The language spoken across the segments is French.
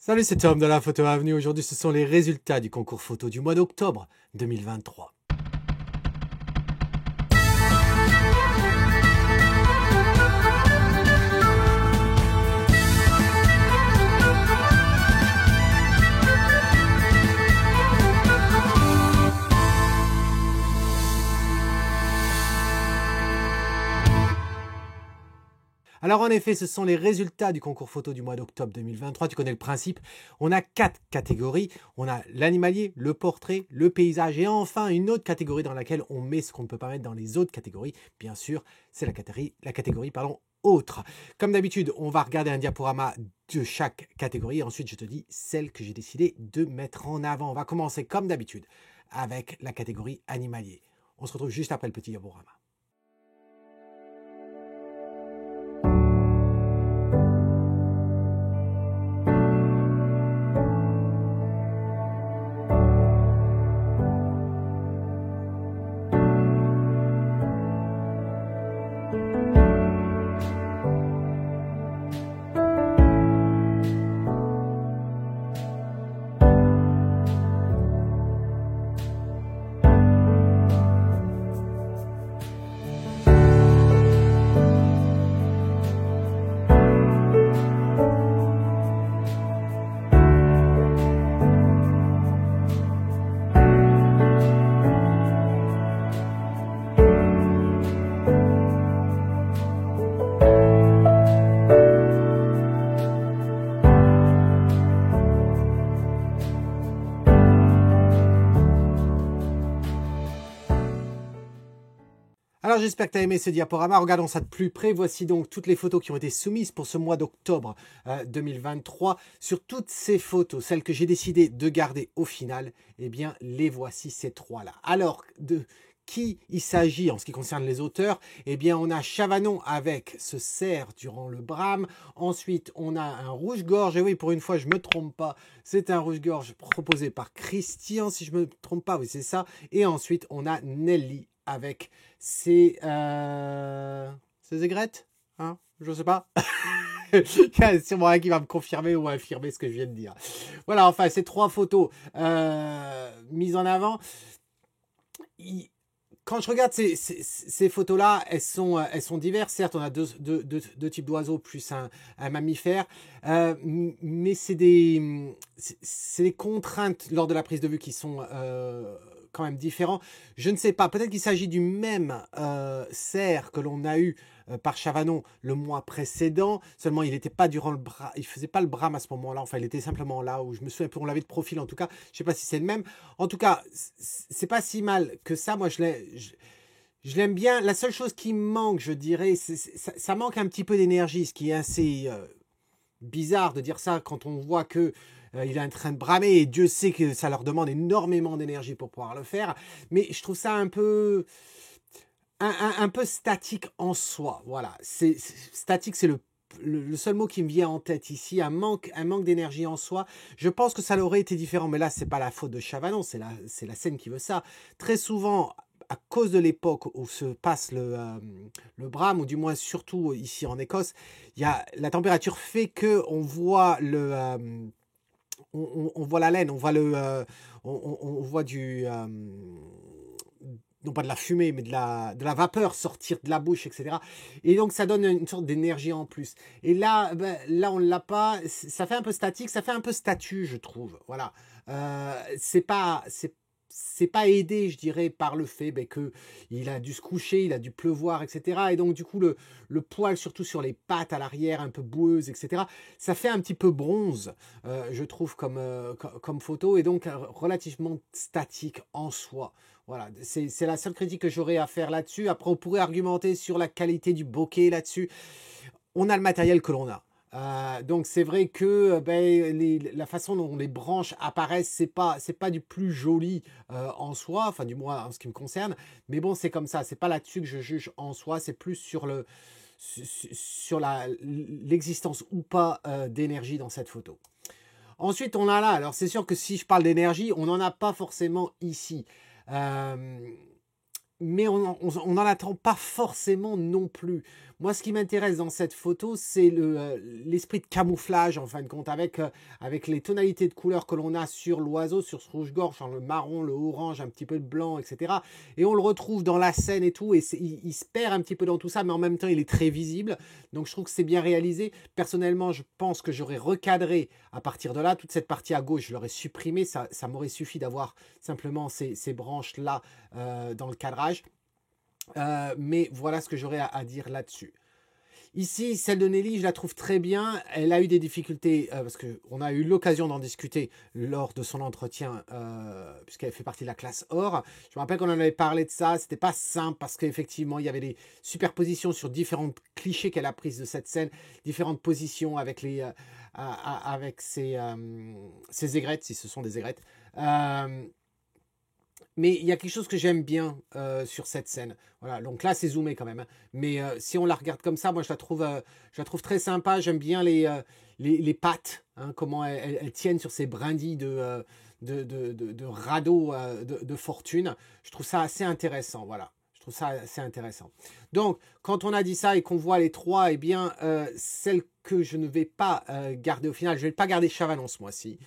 Salut, c'est Tom de la Photo Avenue. Aujourd'hui, ce sont les résultats du concours photo du mois d'octobre 2023. Alors en effet, ce sont les résultats du concours photo du mois d'octobre 2023. Tu connais le principe. On a 4 catégories. On a l'animalier, le portrait, le paysage et enfin une autre catégorie dans laquelle on met ce qu'on ne peut pas mettre dans les autres catégories. Bien sûr, c'est la catégorie autre. Comme d'habitude, on va regarder un diaporama de chaque catégorie. Ensuite, je te dis celle que j'ai décidé de mettre en avant. On va commencer comme d'habitude avec la catégorie animalier. On se retrouve juste après le petit diaporama. Alors j'espère que tu as aimé ce diaporama. Regardons ça de plus près. Voici donc toutes les photos qui ont été soumises pour ce mois d'octobre 2023. Sur toutes ces photos, celles que j'ai décidé de garder au final, eh bien les voici ces trois-là. Alors de qui il s'agit en ce qui concerne les auteurs? Eh bien on a Chavanon avec ce cerf durant le brame. Ensuite on a un rouge-gorge. Et oui, pour une fois je ne me trompe pas, c'est un rouge-gorge proposé par Christian, si je ne me trompe pas, oui c'est ça. Et ensuite on a Nelly avec ses aigrettes, hein, je ne sais pas. Il y a sûrement un qui va me confirmer ou infirmer ce que je viens de dire. Voilà, enfin, ces trois photos mises en avant. Quand je regarde ces photos-là, elles sont diverses. Certes, on a deux types d'oiseaux plus un mammifère, mais c'est des contraintes lors de la prise de vue qui sont quand même différents. Je ne sais pas, peut-être qu'il s'agit du même cerf que l'on a eu par Chavanon le mois précédent, seulement il n'était pas durant le bras, il faisait pas le brame à ce moment-là, enfin il était simplement là où je me souviens, on l'avait de profil en tout cas, je sais pas si c'est le même. En tout cas, c'est pas si mal que ça, moi je l'aime bien. La seule chose qui me manque, je dirais, ça manque un petit peu d'énergie, ce qui est assez bizarre de dire ça quand on voit que il est en train de bramer et Dieu sait que ça leur demande énormément d'énergie pour pouvoir le faire, mais je trouve ça un peu statique en soi. Voilà, statique, c'est le seul mot qui me vient en tête ici, un manque d'énergie en soi. Je pense que ça aurait été différent, mais là, c'est pas la faute de Chavanon, c'est la scène qui veut ça. Très souvent, à cause de l'époque où se passe le brame, ou du moins surtout ici en Écosse, la température fait que on voit on voit la laine, on voit on voit du non pas de la fumée, mais de la vapeur sortir de la bouche, etc. Et donc, ça donne une sorte d'énergie en plus. Et là, là on ne l'a pas. Ça fait un peu statique, ça fait un peu statue, je trouve. Voilà. C'est pas aidé, je dirais, par le fait qu'il a dû se coucher, il a dû pleuvoir, etc. Et donc, du coup, le poil, surtout sur les pattes à l'arrière, un peu boueuses, etc., ça fait un petit peu bronze, je trouve, comme photo, et donc relativement statique en soi. Voilà, c'est la seule critique que j'aurais à faire là-dessus. Après, on pourrait argumenter sur la qualité du bokeh là-dessus. On a le matériel que l'on a. Donc c'est vrai que la façon dont les branches apparaissent, c'est pas du plus joli en soi, enfin du moins en ce qui me concerne. Mais bon, c'est comme ça. C'est pas là-dessus que je juge en soi. C'est plus sur l'existence ou pas d'énergie dans cette photo. Ensuite, on a là. Alors c'est sûr que si je parle d'énergie, on n'en a pas forcément ici. Mais on n'en attend pas forcément non plus. Moi, ce qui m'intéresse dans cette photo, c'est l'esprit de camouflage, en fin de compte, avec les tonalités de couleurs que l'on a sur l'oiseau, sur ce rouge-gorge, le marron, le orange, un petit peu de blanc, etc. Et on le retrouve dans la scène et tout, et il se perd un petit peu dans tout ça, mais en même temps, il est très visible. Donc, je trouve que c'est bien réalisé. Personnellement, je pense que j'aurais recadré à partir de là. Toute cette partie à gauche, je l'aurais supprimée. Ça m'aurait suffi d'avoir simplement ces branches-là dans le cadrage. Mais voilà ce que j'aurais à dire là-dessus. Ici, celle de Nelly, je la trouve très bien. Elle a eu des difficultés parce qu'on a eu l'occasion d'en discuter lors de son entretien, puisqu'elle fait partie de la classe or. Je me rappelle qu'on en avait parlé de ça. C'était pas simple parce qu'effectivement, il y avait des superpositions sur différentes clichés qu'elle a prises de cette scène, différentes positions avec avec ses aigrettes, si ce sont des aigrettes. Mais il y a quelque chose que j'aime bien sur cette scène. Voilà, donc là, c'est zoomé quand même, hein. Mais si on la regarde comme ça, moi, je la trouve très sympa. J'aime bien les pattes, hein, comment elles tiennent sur ces brindilles de radeau de fortune. Je trouve ça assez intéressant, voilà. Je trouve ça assez intéressant. Donc, quand on a dit ça et qu'on voit les trois, eh bien, celle que je ne vais pas garder au final, je ne vais pas garder Chavanons ce mois-ci.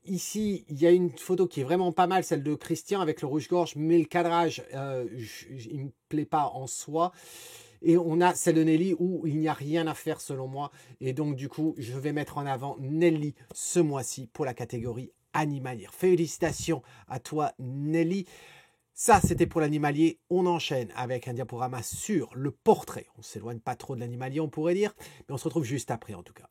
Ici, il y a une photo qui est vraiment pas mal, celle de Christian avec le rouge-gorge, mais le cadrage, il ne me plaît pas en soi. Et on a celle de Nelly où il n'y a rien à faire selon moi. Et donc, du coup, je vais mettre en avant Nelly ce mois-ci pour la catégorie animalière. Félicitations à toi, Nelly. Ça, c'était pour l'animalier. On enchaîne avec un diaporama sur le portrait. On ne s'éloigne pas trop de l'animalier, on pourrait dire, mais on se retrouve juste après en tout cas.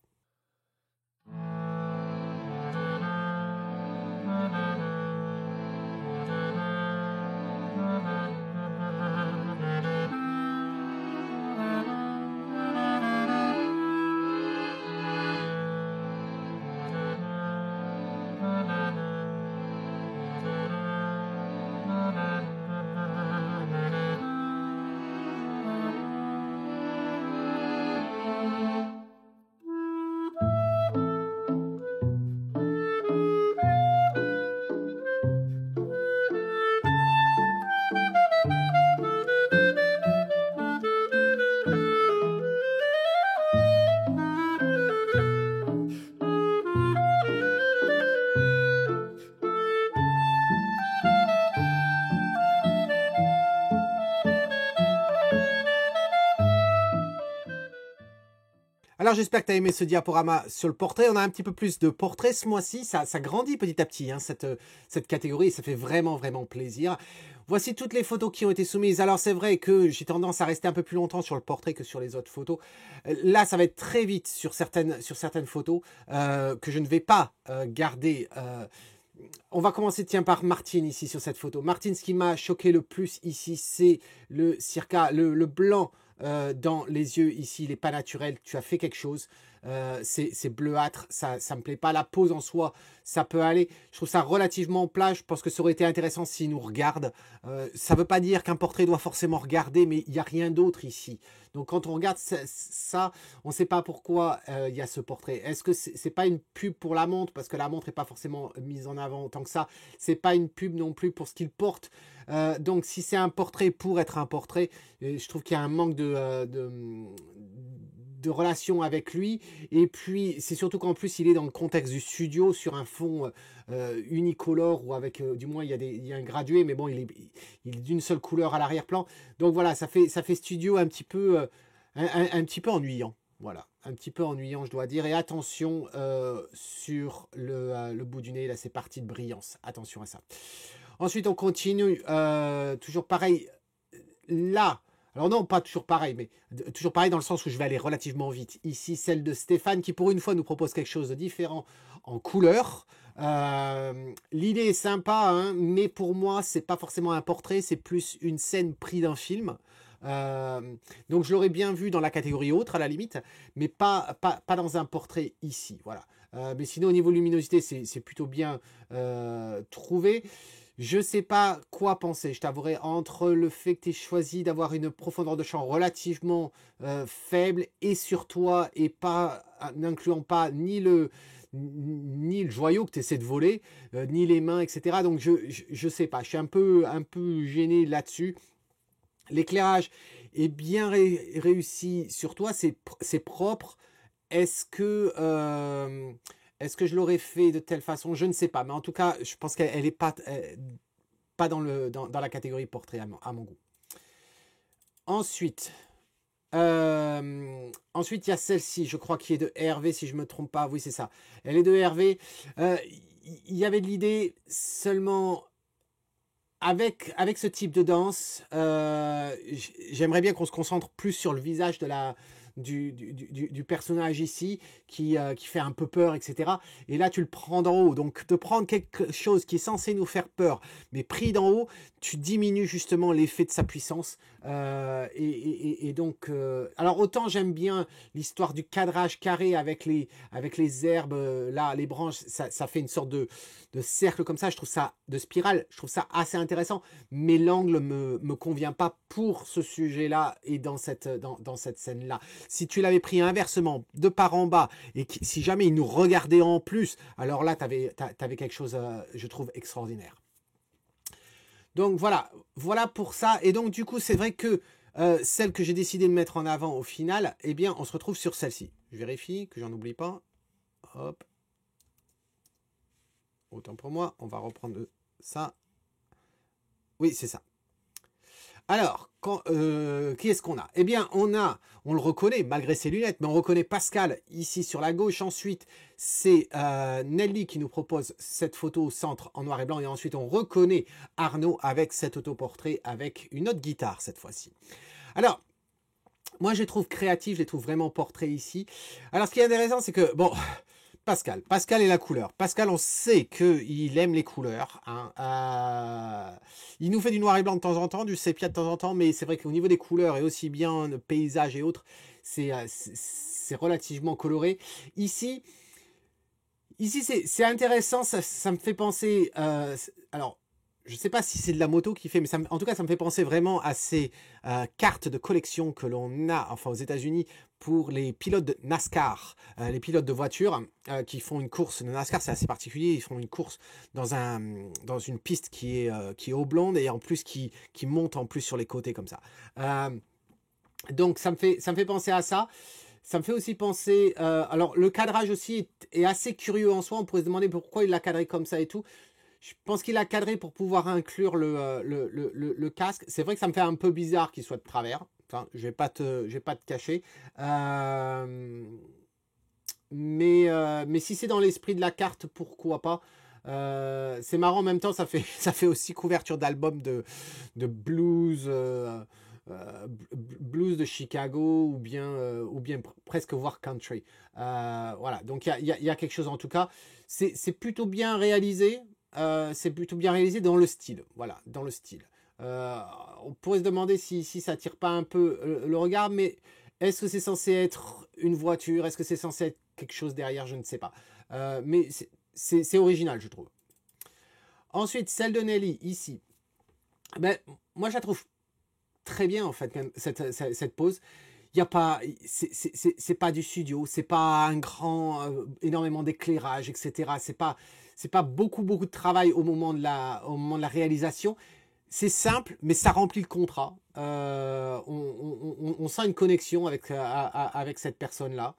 Alors j'espère que tu as aimé ce diaporama sur le portrait. On a un petit peu plus de portraits ce mois-ci. Ça grandit petit à petit, hein, cette catégorie. Et ça fait vraiment, vraiment plaisir. Voici toutes les photos qui ont été soumises. Alors c'est vrai que j'ai tendance à rester un peu plus longtemps sur le portrait que sur les autres photos. Là, ça va être très vite sur certaines photos que je ne vais pas garder. On va commencer, tiens, par Martine ici sur cette photo. Martine, ce qui m'a choqué le plus ici, c'est le blanc dans les yeux ici. Il n'est pas naturel. Tu as fait quelque chose. C'est bleuâtre. Ça me plaît pas. La pose en soi, ça peut aller. Je trouve ça relativement plat. Je pense que ça aurait été intéressant s'il nous regarde. Ça ne veut pas dire qu'un portrait doit forcément regarder, mais il n'y a rien d'autre ici. Donc quand on regarde ça, on ne sait pas pourquoi il y a ce portrait. Est-ce que c'est pas une pub pour la montre? Parce que la montre n'est pas forcément mise en avant tant que ça. C'est pas une pub non plus pour ce qu'il porte. Donc si c'est un portrait pour être un portrait, je trouve qu'il y a un manque de relation avec lui. Et puis c'est surtout qu'en plus il est dans le contexte du studio sur un fond unicolore ou avec du moins il y a un gradué, mais bon il est d'une seule couleur à l'arrière-plan. Donc voilà, ça fait studio un petit peu un petit peu ennuyant. Voilà, un petit peu ennuyant, je dois dire. Et attention sur le bout du nez, là, c'est parti de brillance. Attention à ça. Ensuite, on continue. Toujours pareil. Là, alors non, pas toujours pareil, mais toujours pareil dans le sens où je vais aller relativement vite. Ici, celle de Stéphane, qui pour une fois nous propose quelque chose de différent en couleur. L'idée est sympa, hein, mais pour moi, c'est pas forcément un portrait, c'est plus une scène prise d'un film. Donc je l'aurais bien vu dans la catégorie autre à la limite, mais pas dans un portrait ici. Voilà. Mais sinon au niveau luminosité c'est plutôt bien trouvé. Je ne sais pas quoi penser, je t'avouerai, entre le fait que tu aies choisi d'avoir une profondeur de champ relativement faible et sur toi, et pas n'incluant pas ni le joyau que tu essaies de voler, ni les mains, etc. Donc je sais pas, je suis un peu gêné là-dessus. L'éclairage, est bien réussi sur toi, c'est propre. Est-ce que je l'aurais fait de telle façon? Je ne sais pas, mais en tout cas, je pense qu'elle n'est pas dans la catégorie portrait à mon goût. Ensuite, ensuite, il y a celle-ci, je crois, qui est de Hervé, si je ne me trompe pas. Oui, c'est ça. Elle est de Hervé. Il y avait de l'idée seulement avec ce type de danse. J'aimerais bien qu'on se concentre plus sur le visage du personnage ici qui fait un peu peur, etc. Et là, tu le prends d'en haut. Donc, de prendre quelque chose qui est censé nous faire peur, mais pris d'en haut, tu diminues justement l'effet de sa puissance. Et donc, alors autant j'aime bien l'histoire du cadrage carré avec les herbes, là, les branches, ça fait une sorte de cercle comme ça, je trouve ça, de spirale, je trouve ça assez intéressant, mais l'angle me convient pas pour ce sujet-là et dans cette scène-là. Si tu l'avais pris inversement, de par en bas, et si jamais il nous regardait en plus, alors là, t'avais quelque chose, je trouve, extraordinaire. Donc voilà pour ça. Et donc du coup, c'est vrai que celle que j'ai décidé de mettre en avant au final, eh bien, on se retrouve sur celle-ci. Je vérifie que j'en oublie pas. Hop. Autant pour moi, on va reprendre ça. Oui, c'est ça. Alors, qui est-ce qu'on a? Eh bien, on le reconnaît malgré ses lunettes, mais on reconnaît Pascal ici sur la gauche. Ensuite, c'est Nelly qui nous propose cette photo au centre en noir et blanc. Et ensuite, on reconnaît Arnaud avec cet autoportrait avec une autre guitare cette fois-ci. Alors, moi, je les trouve créatifs, je les trouve vraiment portraits ici. Alors, ce qui est intéressant, c'est que, bon, Pascal et la couleur. Pascal, on sait qu'il aime les couleurs. Hein. Il nous fait du noir et blanc de temps en temps, du sépia de temps en temps, mais c'est vrai qu'au niveau des couleurs et aussi bien de paysages et autres, c'est relativement coloré. Ici c'est intéressant, ça me fait penser... alors, je ne sais pas si c'est de la moto qui fait, mais en tout cas, ça me fait penser vraiment à ces cartes de collection que l'on a, enfin aux États-Unis, pour les pilotes de NASCAR, les pilotes de voitures qui font une course de NASCAR, c'est assez particulier, ils font une course dans une piste qui est oblongue et en plus qui monte en plus sur les côtés comme ça. Donc ça me fait penser à ça. Ça me fait aussi penser... alors le cadrage aussi est assez curieux en soi, on pourrait se demander pourquoi il l'a cadré comme ça et tout. Je pense qu'il a cadré pour pouvoir inclure le casque. C'est vrai que ça me fait un peu bizarre qu'il soit de travers. Enfin, je vais pas te cacher. Mais si c'est dans l'esprit de la carte, pourquoi pas. C'est marrant en même temps, ça fait aussi couverture d'album de blues, blues de Chicago ou bien presque voire country. Voilà, donc il y a quelque chose en tout cas. C'est plutôt bien réalisé. C'est plutôt bien réalisé dans le style. Voilà, dans le style. On pourrait se demander si ça tire pas un peu le regard, mais est-ce que c'est censé être une voiture? Est-ce que c'est censé être quelque chose derrière? Je ne sais pas. Mais c'est original, je trouve. Ensuite, celle de Nelly, ici. Ben, moi, je la trouve très bien, en fait, cette pose. Il y a pas, c'est pas du studio, c'est pas un grand, énormément d'éclairage, etc. C'est pas beaucoup de travail au moment de la réalisation. C'est simple, mais ça remplit le contrat. On sent une connexion avec cette personne-là.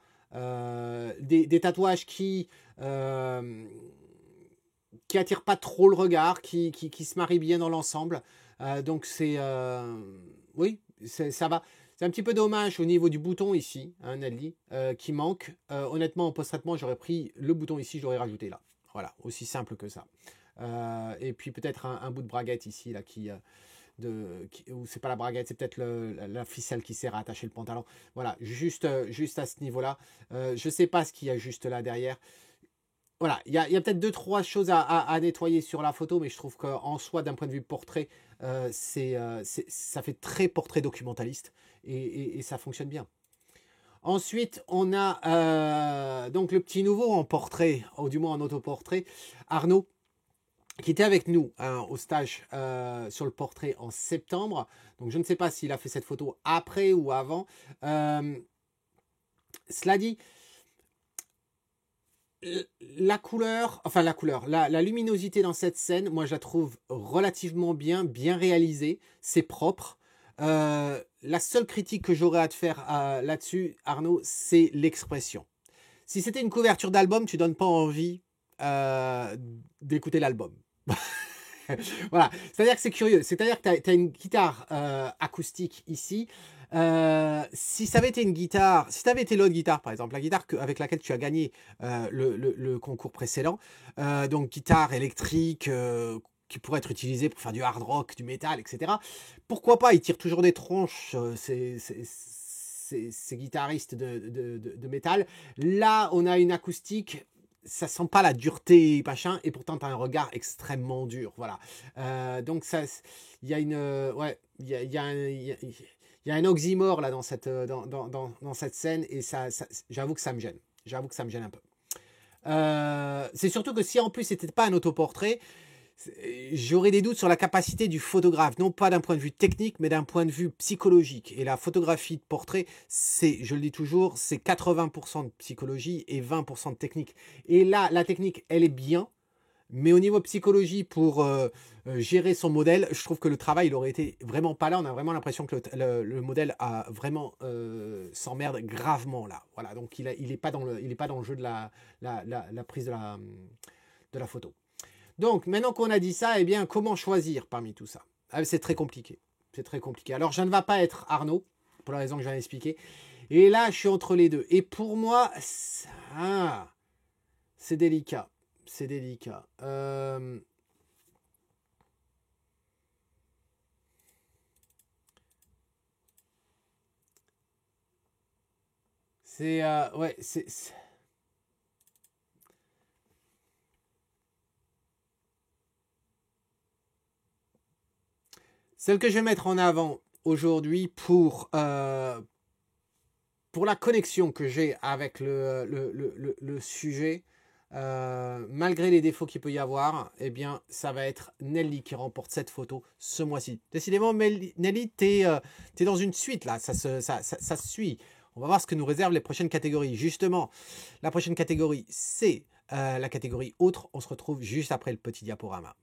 Des tatouages qui attirent pas trop le regard, qui se marient bien dans l'ensemble. Donc oui, ça va. C'est un petit peu dommage au niveau du bouton ici, hein, Nelly, qui manque. Honnêtement, en post-traitement, j'aurais pris le bouton ici, je l'aurais rajouté là. Voilà, aussi simple que ça. Et puis peut-être un bout de braguette ici, là, ou c'est pas la braguette, c'est peut-être la ficelle qui sert à attacher le pantalon. Voilà, juste à ce niveau-là. Je sais pas ce qu'il y a juste là derrière. Voilà, il y a peut-être 2-3 choses à nettoyer sur la photo, mais je trouve qu'en soi, d'un point de vue portrait, ça fait très portrait documentaliste et ça fonctionne bien. Ensuite, on a donc le petit nouveau en portrait, ou du moins en autoportrait, Arnaud, qui était avec nous hein, au stage sur le portrait en septembre. Donc je ne sais pas s'il a fait cette photo après ou avant. Cela dit, la luminosité dans cette scène, moi je la trouve relativement bien réalisée, c'est propre. La seule critique que j'aurais à te faire là-dessus, Arnaud, c'est l'expression. Si c'était une couverture d'album, tu donnes pas envie d'écouter l'album. Voilà, c'est-à-dire que c'est curieux. C'est-à-dire que tu as une guitare acoustique ici. Si ça avait été une guitare, si tu avais été l'autre guitare, par exemple, la guitare avec laquelle tu as gagné le concours précédent, donc guitare électrique qui pourrait être utilisée pour faire du hard rock, du métal, etc. Pourquoi pas? Ils tirent toujours des tronches, ces guitaristes de métal. Là, on a une acoustique. Ça sent pas la dureté, machin, et pourtant tu as un regard extrêmement dur, voilà. Donc ça, il y a une, ouais, il y a un oxymore là dans cette scène, et j'avoue que ça me gêne. J'avoue que ça me gêne un peu. C'est surtout que si en plus c'était pas un autoportrait, j'aurais des doutes sur la capacité du photographe, non pas d'un point de vue technique, mais d'un point de vue psychologique. Et la photographie de portrait, je le dis toujours, c'est 80% de psychologie et 20% de technique. Et là, la technique, elle est bien, mais au niveau psychologie, pour gérer son modèle, je trouve que le travail, il aurait été vraiment pas là. On a vraiment l'impression que le modèle a vraiment s'emmerde gravement là. Voilà, donc il est pas dans le jeu de la prise de la photo. Donc, maintenant qu'on a dit ça, eh bien, comment choisir parmi tout ça? C'est très compliqué. C'est très compliqué. Alors, je ne vais pas être Arnaud, pour la raison que je viens d'expliquer. Et là, je suis entre les deux. Et pour moi, c'est délicat. C'est délicat. Ouais, celle que je vais mettre en avant aujourd'hui pour la connexion que j'ai avec le sujet, malgré les défauts qu'il peut y avoir, eh bien, ça va être Nelly qui remporte cette photo ce mois-ci. Décidément, Nelly, t'es dans une suite là, ça se suit. On va voir ce que nous réservent les prochaines catégories. Justement, la prochaine catégorie, c'est la catégorie autre. On se retrouve juste après le petit diaporama.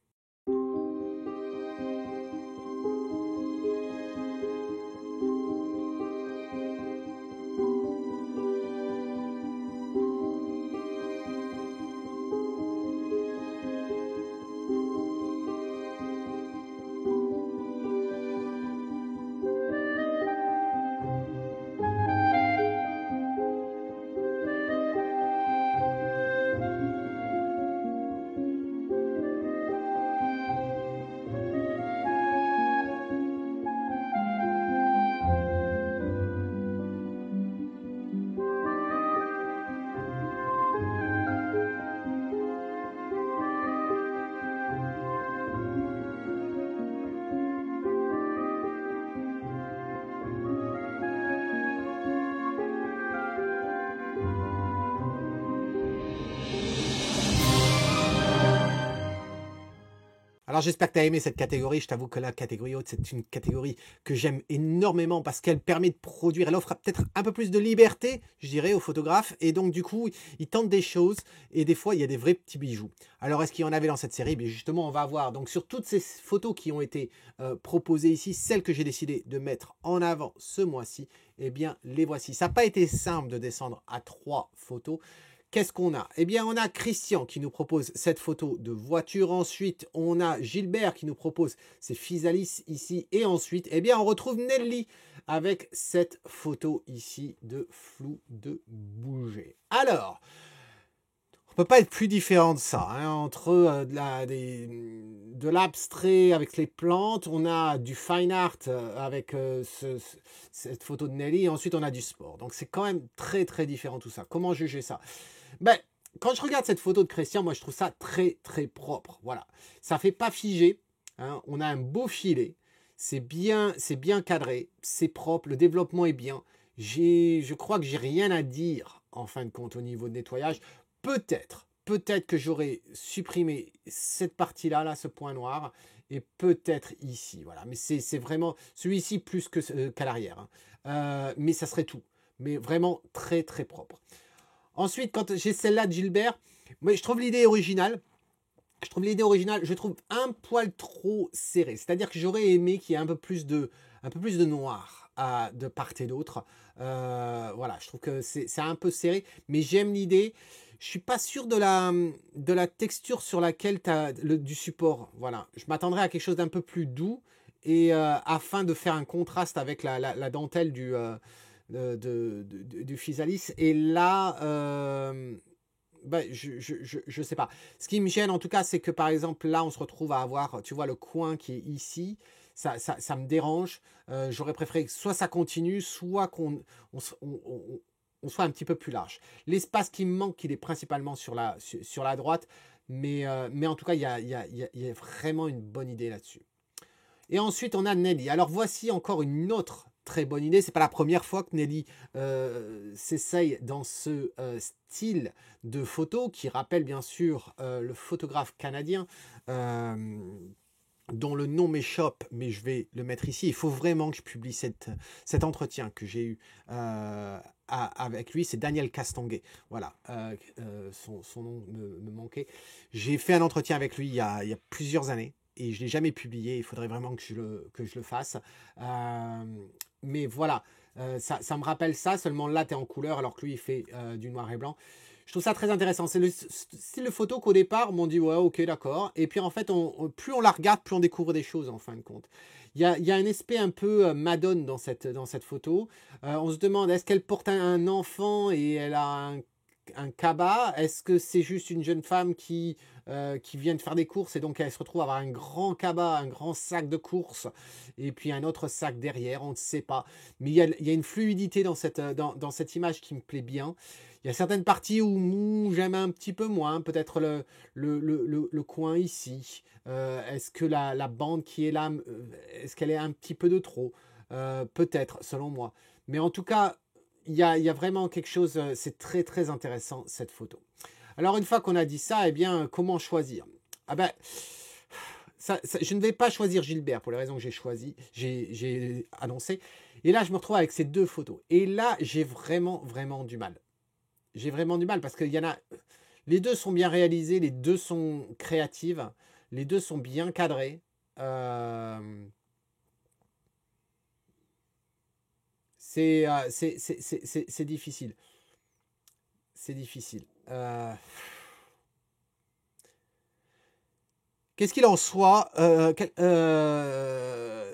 Alors j'espère que tu as aimé cette catégorie. Je t'avoue que la catégorie haute, c'est une catégorie que j'aime énormément parce qu'elle permet de produire, elle offre peut-être un peu plus de liberté, je dirais, aux photographes. Et donc du coup, ils tentent des choses et des fois, il y a des vrais petits bijoux. Alors est-ce qu'il y en avait dans cette série? Mais justement, on va voir. Donc sur toutes ces photos qui ont été proposées ici, celles que j'ai décidé de mettre en avant ce mois-ci, eh bien les voici. Ça n'a pas été simple de descendre à 3 photos. Qu'est-ce qu'on a? Eh bien, on a Christian qui nous propose cette photo de voiture. Ensuite, on a Gilbert qui nous propose ses physalis ici. Et ensuite, eh bien, on retrouve Nelly avec cette photo ici de flou de bouger. Alors, on ne peut pas être plus différent de ça. Hein, entre de l'abstrait avec les plantes, on a du fine art avec cette photo de Nelly. Et ensuite, on a du sport. Donc, c'est quand même très, très différent tout ça. Comment juger ça? Ben, quand je regarde cette photo de Christian, moi je trouve ça très très propre. Voilà, ça fait pas figé. Hein. On a un beau filet, c'est bien cadré, c'est propre, le développement est bien. Je crois que j'ai rien à dire en fin de compte au niveau de nettoyage. Peut-être que j'aurais supprimé cette partie-là, là, ce point noir, et peut-être ici. Voilà, mais c'est vraiment celui-ci plus qu'à l'arrière. Hein. Mais ça serait tout. Mais vraiment très très propre. Ensuite, quand j'ai celle-là de Gilbert, moi, je trouve l'idée originale. Je trouve un poil trop serré. C'est-à-dire que j'aurais aimé qu'il y ait un peu plus de un peu plus de noir de part et d'autre. Voilà, je trouve que c'est un peu serré, mais j'aime l'idée. Je suis pas sûr de la texture sur laquelle tu as du support. Voilà, je m'attendrais à quelque chose d'un peu plus doux et afin de faire un contraste avec la dentelle du Physalis. Et là, bah, je sais pas. Ce qui me gêne en tout cas, c'est que par exemple là, on se retrouve à avoir, tu vois, le coin qui est ici. Ça me dérange. J'aurais préféré que soit ça continue, soit qu'on on soit un petit peu plus large. L'espace qui me manque, il est principalement sur la droite. Mais en tout cas, il y a vraiment une bonne idée là-dessus. Et ensuite, on a Nelly. Alors voici encore une autre très bonne idée. C'est pas la première fois que Nelly s'essaye dans ce style de photo qui rappelle bien sûr le photographe canadien dont le nom m'échappe, mais je vais le mettre ici. Il faut vraiment que je publie cet entretien que j'ai eu avec lui. C'est Daniel Castonguay. Voilà, son nom me manquait. J'ai fait un entretien avec lui il y a plusieurs années et je ne l'ai jamais publié. Il faudrait vraiment que je le fasse. Mais voilà, ça me rappelle ça. Seulement là, tu es en couleur alors que lui, il fait du noir et blanc. Je trouve ça très intéressant. C'est le style de photo qu'au départ, on dit ouais, ok, d'accord. Et puis en fait, plus on la regarde, plus on découvre des choses en fin de compte. Il y a un aspect un peu Madone dans cette photo. On se demande, est-ce qu'elle porte un enfant et elle a un cabas? Est-ce que c'est juste une jeune femme qui vient de faire des courses et donc elle se retrouve à avoir un grand cabas, un grand sac de courses et puis un autre sac derrière? On ne sait pas. Mais il y a une fluidité dans dans cette image qui me plaît bien. Il y a certaines parties où j'aime un petit peu moins, peut-être le coin ici. Est-ce que la bande qui est là, est-ce qu'elle est un petit peu de trop? Peut-être, selon moi. Mais en tout cas, il y a vraiment quelque chose, c'est très très intéressant cette photo. Alors une fois qu'on a dit ça, eh bien, comment choisir? Ah ben, je ne vais pas choisir Gilbert pour les raisons que j'ai annoncé. Et là, je me retrouve avec ces deux photos. Et là, j'ai vraiment vraiment du mal. J'ai vraiment du mal parce qu'il y en a. Les deux sont bien réalisés, les deux sont créatives, les deux sont bien cadrés. C'est difficile. C'est difficile. Qu'est-ce qu'il en soit,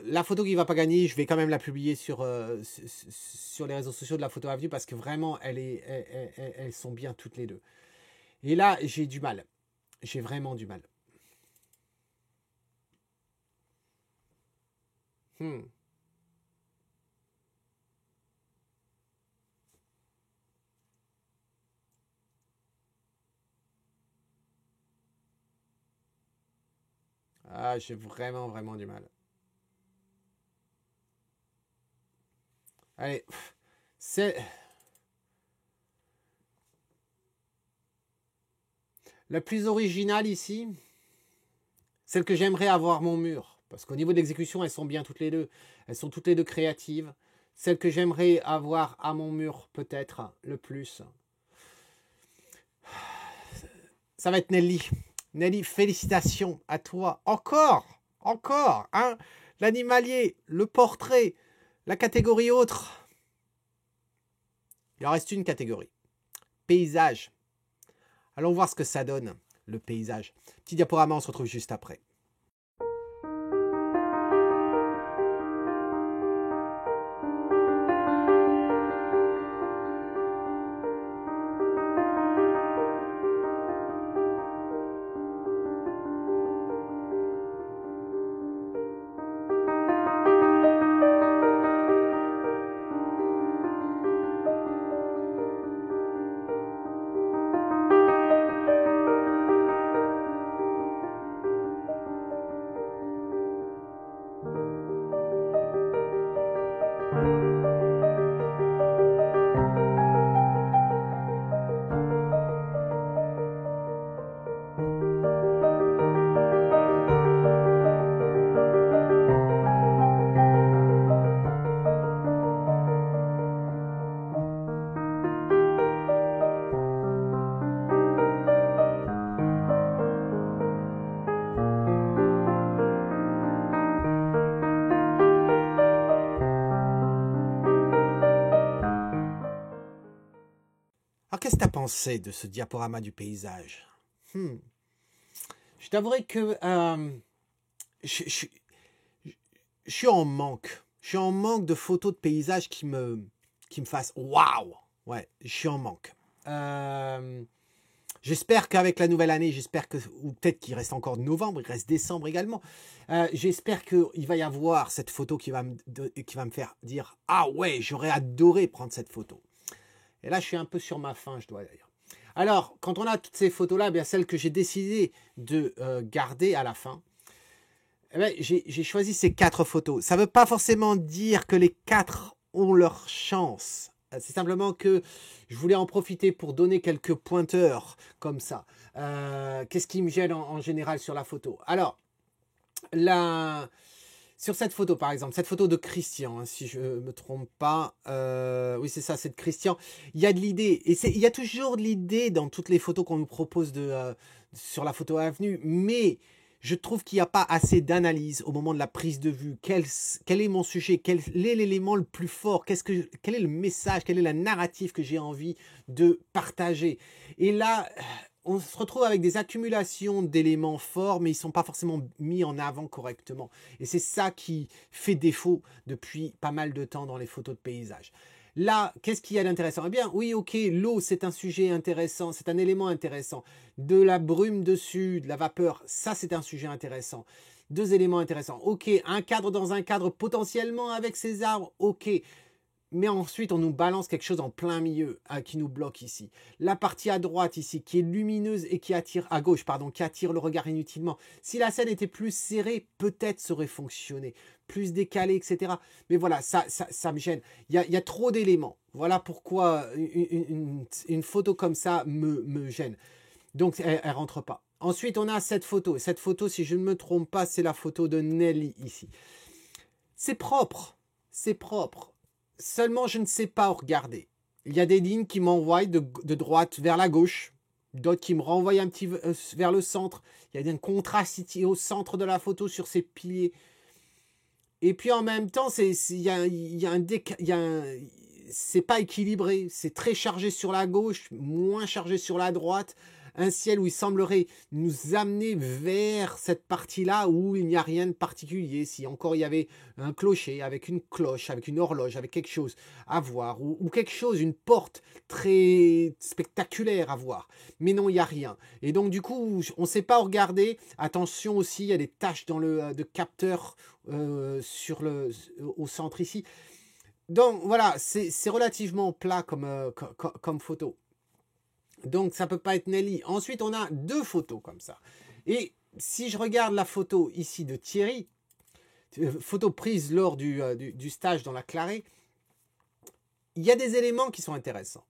la photo qui ne va pas gagner, je vais quand même la publier sur les réseaux sociaux de la photo avenue parce que vraiment, elles sont bien toutes les deux. Et là, j'ai du mal. J'ai vraiment du mal. Ah, j'ai vraiment, vraiment du mal. Allez, c'est la plus originale ici, celle que j'aimerais avoir mon mur. Parce qu'au niveau de l'exécution, elles sont bien toutes les deux. Elles sont toutes les deux créatives. Celle que j'aimerais avoir à mon mur, peut-être, le plus. Ça va être Nelly. Nelly, félicitations à toi. Encore, hein. L'animalier, le portrait, la catégorie autre. Il en reste une catégorie. Paysage. Allons voir ce que ça donne, le paysage. Petit diaporama, on se retrouve juste après. qu'est-ce que tu as pensé de ce diaporama du paysage? Je t'avouerai que je, je- je suis en manque. Je suis en manque de photos de paysages qui me fassent waouh. Ouais, je suis en manque. J'espère qu'avec la nouvelle année, ou peut-être qu'il reste encore novembre, il reste décembre également. J'espère qu'il va y avoir cette photo qui va me faire dire ah ouais, j'aurais adoré prendre cette photo. Et là, je suis un peu sur ma faim, je dois dire. Alors, quand on a toutes ces photos-là, bien celles que j'ai décidé de garder à la fin, eh bien, j'ai choisi ces 4 photos. Ça ne veut pas forcément dire que les 4 ont leur chance. C'est simplement que je voulais en profiter pour donner quelques pointeurs comme ça. Qu'est-ce qui me gêne en général sur la photo? Alors, sur cette photo, par exemple, cette photo de Christian, hein, si je ne me trompe pas, oui c'est ça, c'est de Christian, il y a de l'idée, et il y a toujours de l'idée dans toutes les photos qu'on nous propose sur la photo avenue, mais je trouve qu'il n'y a pas assez d'analyse au moment de la prise de vue. Quel est mon sujet? Quel est l'élément le plus fort? Quel est le message? Quelle est la narrative que j'ai envie de partager? Et là, on se retrouve avec des accumulations d'éléments forts, mais ils ne sont pas forcément mis en avant correctement. Et c'est ça qui fait défaut depuis pas mal de temps dans les photos de paysage. Là, qu'est-ce qu'il y a d'intéressant? Eh bien, oui, ok, l'eau, c'est un sujet intéressant, c'est un élément intéressant. De la brume dessus, de la vapeur, ça, c'est un sujet intéressant. 2 éléments intéressants. Ok, un cadre dans un cadre potentiellement avec ces arbres, ok. Mais ensuite, on nous balance quelque chose en plein milieu qui nous bloque ici. La partie à droite ici, qui est lumineuse et qui attire, à gauche, pardon, qui attire le regard inutilement. Si la scène était plus serrée, peut-être ça aurait fonctionné. Plus décalée, etc. Mais voilà, ça me gêne. Il y a trop d'éléments. Voilà pourquoi une photo comme ça me gêne. Donc, elle ne rentre pas. Ensuite, on a cette photo. Cette photo, si je ne me trompe pas, c'est la photo de Nelly ici. C'est propre. C'est propre. Seulement, je ne sais pas où regarder. Il y a des lignes qui m'envoient de droite vers la gauche, d'autres qui me renvoient un petit vers le centre. Il y a un contraste ici au centre de la photo sur ces piliers. Et puis en même temps, c'est pas équilibré. C'est très chargé sur la gauche, moins chargé sur la droite. Un ciel où il semblerait nous amener vers cette partie-là où il n'y a rien de particulier. Si encore il y avait un clocher avec une cloche, avec une horloge, avec quelque chose à voir, ou quelque chose, une porte très spectaculaire à voir. Mais non, il n'y a rien. Et donc du coup, on ne sait pas où regarder. Attention aussi, il y a des taches de capteur au centre ici. Donc voilà, c'est relativement plat comme photo. Donc, ça ne peut pas être Nelly. Ensuite, on a 2 photos comme ça. Et si je regarde la photo ici de Thierry, photo prise lors du stage dans la Clarée, il y a des éléments qui sont intéressants.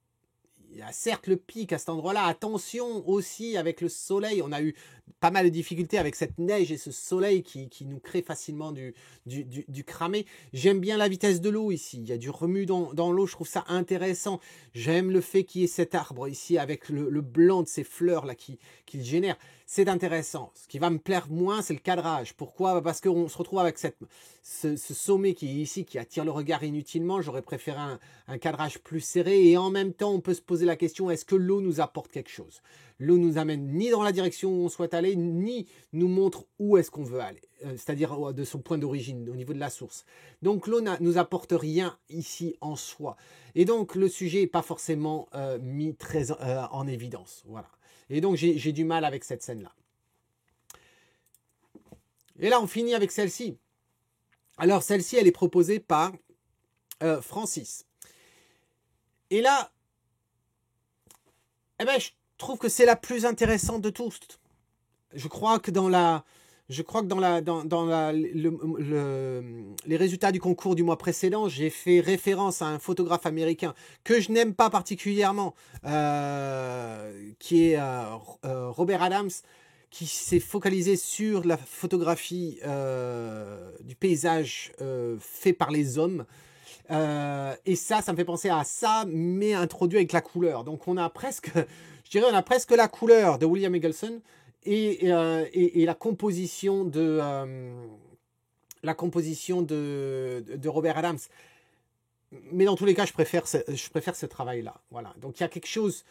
Il y a certes le pic à cet endroit-là. Attention aussi avec le soleil. On a eu pas mal de difficultés avec cette neige et ce soleil qui nous crée facilement du cramé. J'aime bien la vitesse de l'eau ici. Il y a du remue dans l'eau. Je trouve ça intéressant. J'aime le fait qu'il y ait cet arbre ici avec le blanc de ces fleurs là qu'il génère. C'est intéressant. Ce qui va me plaire moins, c'est le cadrage. Pourquoi? Parce qu'on se retrouve avec ce sommet qui est ici, qui attire le regard inutilement. J'aurais préféré un cadrage plus serré. Et en même temps, on peut se poser la question, est-ce que l'eau nous apporte quelque chose? L'eau nous amène ni dans la direction où on souhaite aller, ni nous montre où est-ce qu'on veut aller. C'est-à-dire de son point d'origine, au niveau de la source. Donc l'eau nous apporte rien ici en soi. Et donc le sujet n'est pas forcément mis très en évidence. Voilà. Et donc j'ai du mal avec cette scène-là. Et là, on finit avec celle-ci. Alors celle-ci, elle est proposée par Francis. Et là, eh ben, je trouve que c'est la plus intéressante de tous. Je crois que dans les résultats du concours du mois précédent, j'ai fait référence à un photographe américain que je n'aime pas particulièrement, qui est Robert Adams, qui s'est focalisé sur la photographie du paysage fait par les hommes. Et ça me fait penser à ça, mais introduit avec la couleur. Donc on a presque la couleur de William Eggleston et la composition de Robert Adams. mais dans tous les cas, je préfère ce travail-là. Voilà. Donc il y a quelque chose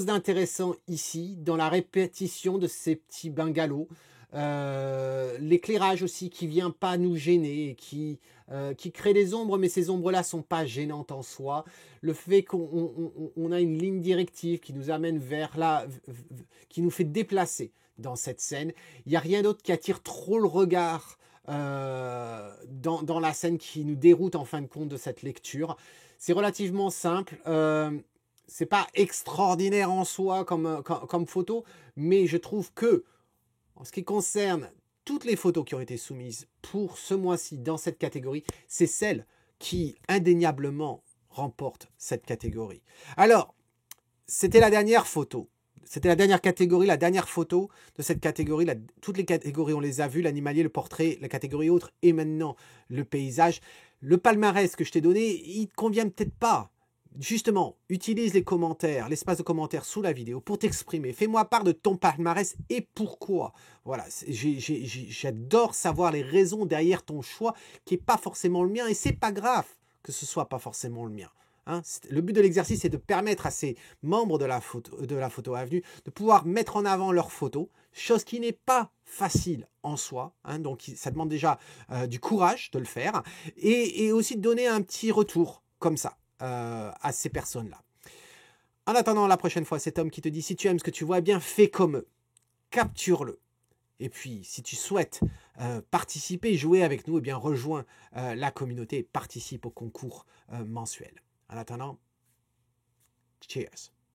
d'intéressant ici dans la répétition de ces petits bungalows. L'éclairage aussi qui vient pas nous gêner, et qui crée des ombres, mais ces ombres-là sont pas gênantes en soi. Le fait qu'on a une ligne directive qui nous amène vers là, qui nous fait déplacer dans cette scène. Il n'y a rien d'autre qui attire trop le regard dans la scène, qui nous déroute en fin de compte de cette lecture. C'est relativement simple. C'est pas extraordinaire en soi comme photo, mais je trouve que en ce qui concerne toutes les photos qui ont été soumises pour ce mois-ci dans cette catégorie, c'est celle qui indéniablement remporte cette catégorie. Alors, c'était la dernière photo. C'était la dernière catégorie, la dernière photo de cette catégorie. Toutes les catégories, on les a vues, l'animalier, le portrait, la catégorie autre et maintenant le paysage. Le palmarès que je t'ai donné, il ne te convient peut-être pas. Justement, utilise les commentaires, l'espace de commentaires sous la vidéo pour t'exprimer. Fais-moi part de ton palmarès et pourquoi. Voilà, j'adore savoir les raisons derrière ton choix qui n'est pas forcément le mien, et c'est pas grave que ce soit pas forcément le mien. Hein, le but de l'exercice, c'est de permettre à ces membres de la photo avenue de pouvoir mettre en avant leurs photos, chose qui n'est pas facile en soi. Hein, donc, ça demande déjà du courage de le faire, et aussi de donner un petit retour comme ça à ces personnes-là. En attendant, la prochaine fois, cet homme qui te dit, si tu aimes ce que tu vois, eh bien fais comme eux, capture-le. Et puis, si tu souhaites participer, jouer avec nous, eh bien rejoins la communauté et participe au concours mensuel. En attendant, cheers.